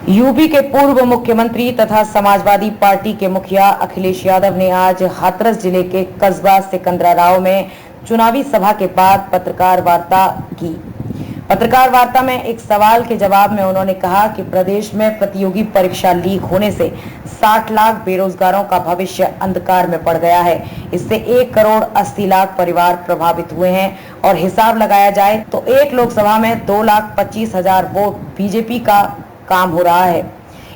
UP के पूर्व मुख्यमंत्री तथा समाजवादी पार्टी के मुखिया अखिलेश यादव ने आज हाथरस जिले के कस्बा सिकंदराव में चुनावी सभा के बाद पत्रकार वार्ता की। पत्रकार वार्ता में एक सवाल के जवाब में उन्होंने कहा कि प्रदेश में प्रतियोगी परीक्षा लीक होने से 60 लाख बेरोजगारों का भविष्य अंधकार में पड़ गया है। इससे 1 करोड़ 80 लाख परिवार प्रभावित हुए हैं और हिसाब लगाया जाए तो एक लोकसभा में 2,25,000 वोट बीजेपी का काम हो रहा है।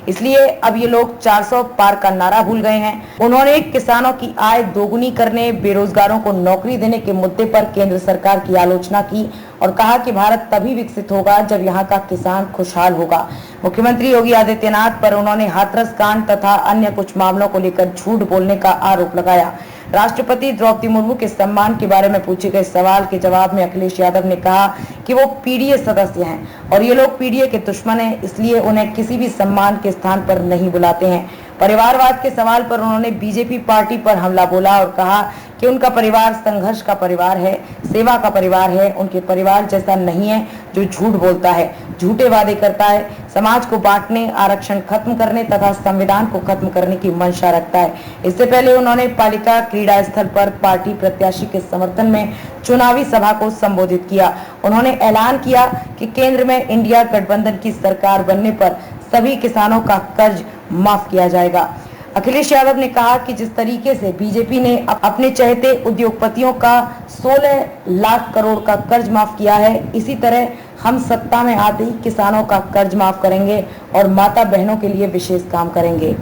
इसलिए अब ये लोग 400 पार का नारा भूल गए हैं। उन्होंने किसानों की आय दोगुनी करने, बेरोजगारों को नौकरी देने के मुद्दे पर केंद्र सरकार की आलोचना की और कहा कि भारत तभी विकसित होगा जब यहाँ का किसान खुशहाल होगा। मुख्यमंत्री योगी आदित्यनाथ पर उन्होंने हाथरस कांड तथा अन्य कुछ मामलों को लेकर झूठ बोलने का आरोप लगाया। राष्ट्रपति द्रौपदी मुर्मू के सम्मान के बारे में पूछे गए सवाल के जवाब में अखिलेश यादव ने कहा कि वो पीडीए सदस्य हैं और ये लोग पीडीए के दुश्मन हैं, इसलिए उन्हें किसी भी सम्मान के स्थान पर नहीं बुलाते हैं। परिवारवाद के सवाल पर उन्होंने बीजेपी पार्टी पर हमला बोला और कहा कि उनका परिवार संघर्ष का परिवार है, सेवा का परिवार है। उनके परिवार जैसा नहीं है जो झूठ बोलता है, झूठे वादे करता है, समाज को बांटने, आरक्षण खत्म करने तथा संविधान को खत्म करने की मंशा रखता है। इससे पहले उन्होंने पालिका क्रीड़ा स्थल पर पार्टी प्रत्याशी के समर्थन में चुनावी सभा को संबोधित किया। उन्होंने ऐलान किया कि केंद्र में इंडिया गठबंधन की सरकार बनने पर सभी किसानों का कर्ज माफ किया जाएगा। अखिलेश यादव ने कहा कि जिस तरीके से बीजेपी ने अपने चहेते उद्योगपतियों का 16 लाख करोड़ का कर्ज माफ किया है, इसी तरह हम सत्ता में आते ही किसानों का कर्ज माफ करेंगे और माता बहनों के लिए विशेष काम करेंगे।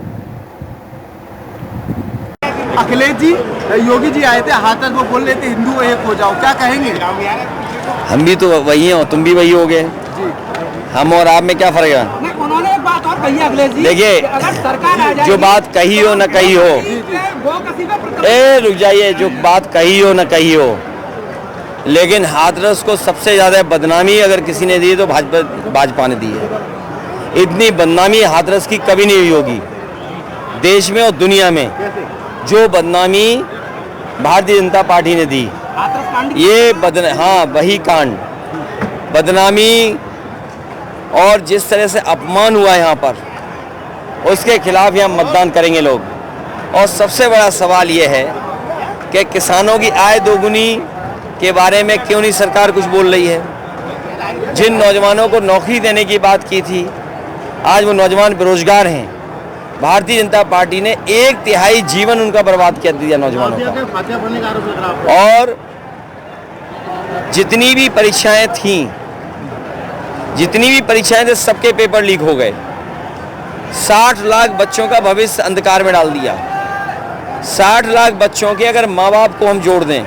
अखिलेश जी, योगी जी आए थे हाथरस, वो बोल रहे थे हिंदू एक हो जाओ, क्या कहेंगे? हम भी तो वही हैं, तुम भी वही हो गए। हम और आप में क्या फर्क है? उन्होंने एक बात और कही अखिलेश जी, देखिए, जो बात कही हो न कही हो, रुक जाइए, जो बात कही हो न कही हो, लेकिन हाथरस को सबसे ज्यादा बदनामी अगर किसी ने दी तो भाजपा ने दी है। इतनी बदनामी हाथरस की कभी नहीं हुई होगी देश में और दुनिया में, जो बदनामी भारतीय जनता पार्टी ने दी। ये हाँ, वही कांड, बदनामी और जिस तरह से अपमान हुआ यहाँ पर, उसके खिलाफ यहाँ मतदान करेंगे लोग। और सबसे बड़ा सवाल ये है कि किसानों की आय दोगुनी के बारे में क्यों नहीं सरकार कुछ बोल रही है। जिन नौजवानों को नौकरी देने की बात की थी, आज वो नौजवान बेरोजगार हैं। भारतीय जनता पार्टी ने 1/3 जीवन उनका बर्बाद कर दिया नौजवानों का। और जितनी भी परीक्षाएं थीं, सबके पेपर लीक हो गए। 60 लाख बच्चों का भविष्य अंधकार में डाल दिया। 60 लाख बच्चों के अगर माँ बाप को हम जोड़ दें,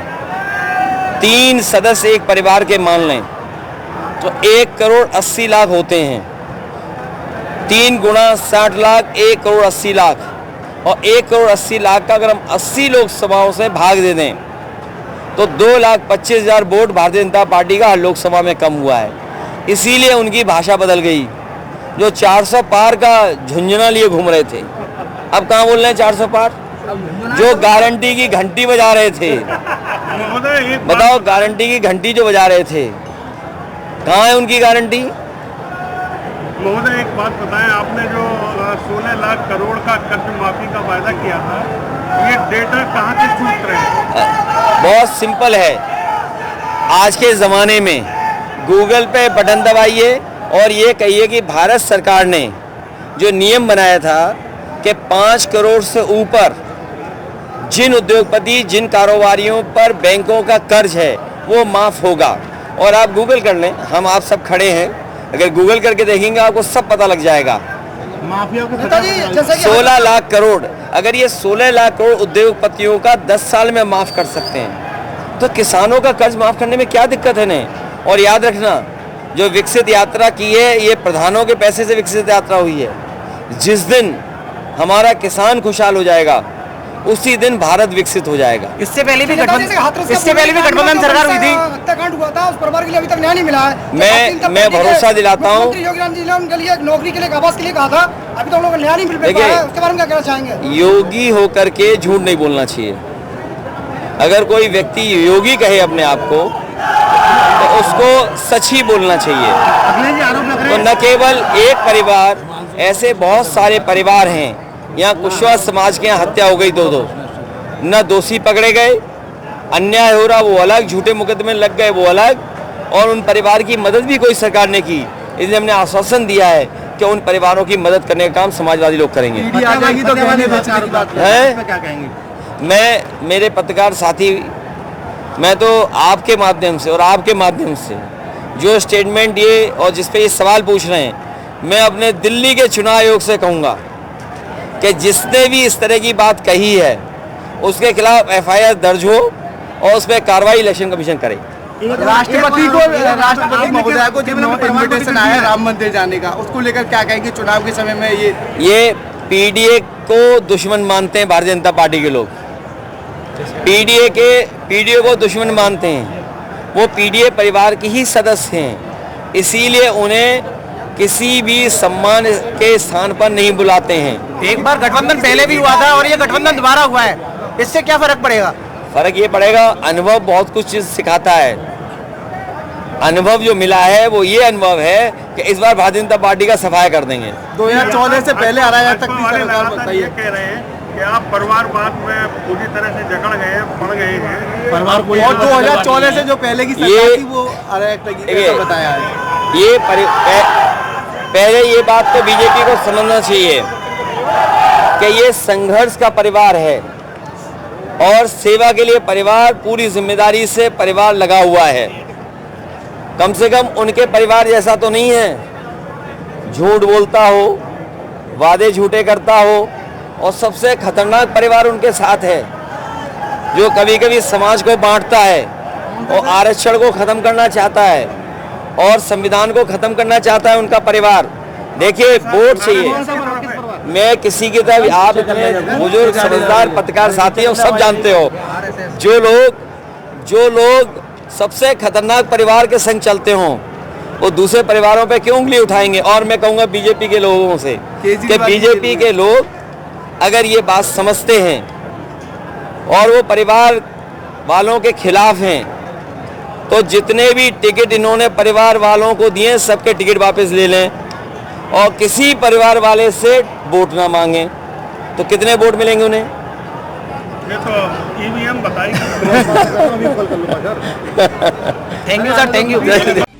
3 सदस्य एक परिवार के मान लें, तो 1 करोड़ 80 लाख होते हैं। 3 गुणा 60 लाख, 1 करोड़ 80 लाख। और 1 करोड़ 80 लाख का अगर हम 80 लोकसभाओं से भाग दे दें तो 2,25,000 वोट भारतीय जनता पार्टी का हर लोकसभा में कम हुआ है। इसीलिए उनकी भाषा बदल गई। जो 400 पार का झुंझुना लिए घूम रहे थे, अब कहाँ बोल रहे हैं 400 पार? जो गारंटी की घंटी बजा रहे थे, बताओ, गारंटी की घंटी जो बजा रहे थे, कहाँ है उनकी गारंटी? महोदय, एक बात बताएं, आपने जो 16 लाख करोड़ का कर्ज माफी का वायदा किया था, ये डेटा कहाँ से छूट रहे हैं? बहुत सिंपल है। आज के ज़माने में गूगल पे बटन दबाइए और ये कहिए कि भारत सरकार ने जो नियम बनाया था कि 5 करोड़ से ऊपर जिन उद्योगपति, जिन कारोबारियों पर बैंकों का कर्ज है, वो माफ़ होगा। और आप गूगल कर लें, हम आप सब खड़े हैं, अगर गूगल करके देखेंगे आपको सब पता लग जाएगा। 16 लाख करोड़, अगर ये 16 लाख करोड़ उद्योगपतियों का 10 साल में माफ़ कर सकते हैं, तो किसानों का कर्ज माफ़ करने में क्या दिक्कत है नहीं? और याद रखना, जो विकसित यात्रा की है, ये प्रधानों के पैसे से विकसित यात्रा हुई है। जिस दिन हमारा किसान खुशहाल हो जाएगा, उसी दिन भारत विकसित हो जाएगा। इससे पहले भी गठबंधन सरकार हुई थी, हत्याकांड हुआ था, उस परिवार के लिए अभी तक न्याय नहीं मिला है। मैं भरोसा दिलाता हूँ, नौकरी के लिए, आवास के लिए कहा था, अभी तो हम लोग न्याय नहीं मिल पाया है। उसके बारे में क्या कहना चाहेंगे? योगी होकर के झूठ नहीं बोलना चाहिए। अगर कोई व्यक्ति योगी कहे अपने आप को, तो उसको सच ही बोलना चाहिए। तो न केवल एक परिवार, ऐसे बहुत सारे परिवार हैं। यहाँ कुशवाहा समाज के यहाँ हत्या हो गई दो न दोषी पकड़े गए, अन्याय हो रहा वो अलग, झूठे मुकदमे लग गए वो अलग, और उन परिवार की मदद भी कोई सरकार ने की। इसलिए हमने आश्वासन दिया है कि उन परिवारों की मदद करने का काम समाजवादी लोग करेंगे। मैं, मेरे पत्रकार साथी, मैं तो आपके माध्यम से और आपके माध्यम से जो स्टेटमेंट ये और जिस पे ये सवाल पूछ रहे हैं, मैं अपने दिल्ली के चुनाव आयोग से कहूँगा कि जिसने भी इस तरह की बात कही है उसके खिलाफ FIR दर्ज हो और उस पर कार्रवाई इलेक्शन कमीशन करे। राष्ट्रपति महोदय को जब इन्विटेशन आया राम मंदिर जाने का, उसको लेकर क्या कहेंगे चुनाव के समय में? ये PDA को दुश्मन मानते हैं भारतीय जनता पार्टी के लोग। PDA को दुश्मन मानते हैं। वो PDA परिवार के ही सदस्य हैं, इसीलिए उन्हें किसी भी सम्मान के स्थान पर नहीं बुलाते हैं। एक बार गठबंधन पहले भी हुआ था और ये गठबंधन दोबारा हुआ है, इससे क्या फर्क पड़ेगा? फर्क ये पड़ेगा, अनुभव बहुत कुछ चीज सिखाता है। अनुभव जो मिला है वो ये अनुभव है कि इस बार भारतीय जनता पार्टी का सफाया कर देंगे। 2014 से पहले हराया तक ये कह रहे हैं कि आप परिवारवाद में पूरी तरह से जकड़ गए हैं, पड़ गए हैं। परिवार को 2014 से जो पहले की सरकार थी वो बताया है। ये पहले ये बात तो बीजेपी को समझना चाहिए कि ये संघर्ष का परिवार है और सेवा के लिए परिवार पूरी जिम्मेदारी से परिवार लगा हुआ है। कम से कम उनके परिवार जैसा तो नहीं है, झूठ बोलता हो, वादे झूठे करता हो, और सबसे खतरनाक परिवार उनके साथ है जो कभी कभी समाज को बांटता है और आरक्षण को खत्म करना चाहता है और संविधान को खत्म करना चाहता है उनका परिवार। देखिए, वोट चाहिए। मैं किसी की तरफ, आप इतने बुजुर्ग समझदार पत्रकार साथी हो, सब जानते हो, जो लोग सबसे खतरनाक परिवार के संग चलते हों वो दूसरे परिवारों पे क्यों उंगली उठाएंगे? और मैं कहूँगा बीजेपी के लोगों से कि बीजेपी के लोग अगर ये बात समझते हैं और वो परिवार वालों के खिलाफ हैं तो जितने भी टिकट इन्होंने परिवार वालों को दिए सबके टिकट वापस ले लें और किसी परिवार वाले से वोट ना मांगें। तो कितने वोट मिलेंगे उन्हें? ये तो EVM बताएगी। Thank you sir, thank you.